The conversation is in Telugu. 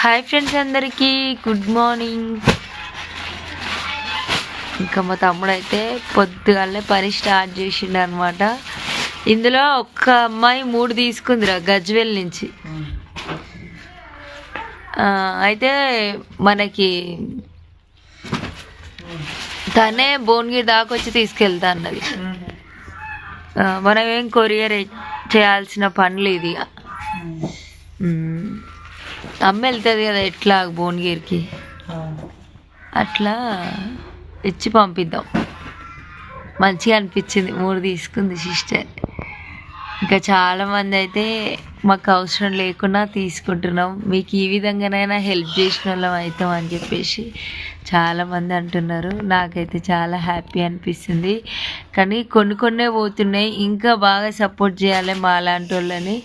హాయ్ ఫ్రెండ్స్, అందరికీ గుడ్ మార్నింగ్. ఇంకా మా తమ్ముడైతే పొద్దుగాలే పని స్టార్ట్ చేసిండు అనమాట. ఇందులో ఒక్క అమ్మాయి 3 తీసుకుందిరా గజ్వేల్ నుంచి. అయితే మనకి తనే భువనగిరి దాకా వచ్చి తీసుకెళ్తా అన్నది. మనం ఏం కొరియర్ చేయాల్సిన పనులు ఇది. అమ్మ వెళ్తుంది కదా ఎట్లా భువనగిరికి, అట్లా ఇచ్చి పంపిద్దాం. మంచిగా అనిపించింది. 3 తీసుకుంది సిస్టర్. ఇంకా చాలామంది అయితే మాకు అవసరం లేకున్నా తీసుకుంటున్నాం, మీకు ఈ విధంగానైనా హెల్ప్ చేసిన వాళ్ళం అవుతాం అని చెప్పేసి చాలామంది అంటున్నారు. నాకైతే చాలా హ్యాపీ అనిపిస్తుంది. కానీ కొన్ని పోతున్నాయి, ఇంకా బాగా సపోర్ట్ చేయాలి మా లాంటి వాళ్ళని.